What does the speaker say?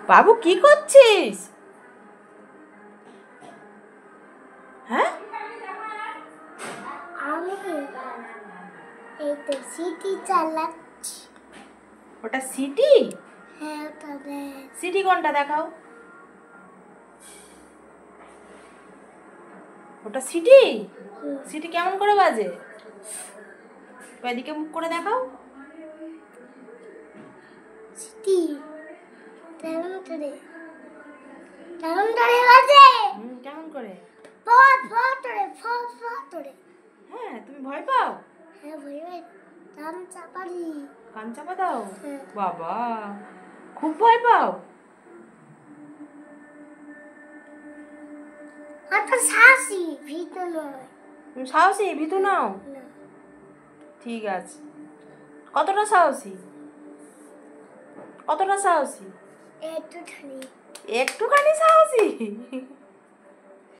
বাবু কি করছিস? হ্যাঁ, আমি এই তো সিটি চালাচ্ছি। ওটা সিটি? হ্যাঁ, তবে সিটি কোনটা দেখাও। ওটা সিটি? সিটি কেমন করে বাজে? এদিকে মুখ করে দেখাও। সিটি তেমন করে বাজে। কেমন করে? ফট ফট করে ফট ফট করে। হ্যাঁ, তুমি ভয় পাও? হ্যাঁ, ভয় পাই। কান চাপা দি। কান চাপা দাও? হ্যাঁ। বাবা, খুব ভয় পাও? তো সাহসী, ভীতু নয়। তুমি সাহসী, ভীতু নাও? না। ঠিক আছে। কতটা সাহসী? কতটা সাহসী? একটুখানি। একটুখানি সাহসী?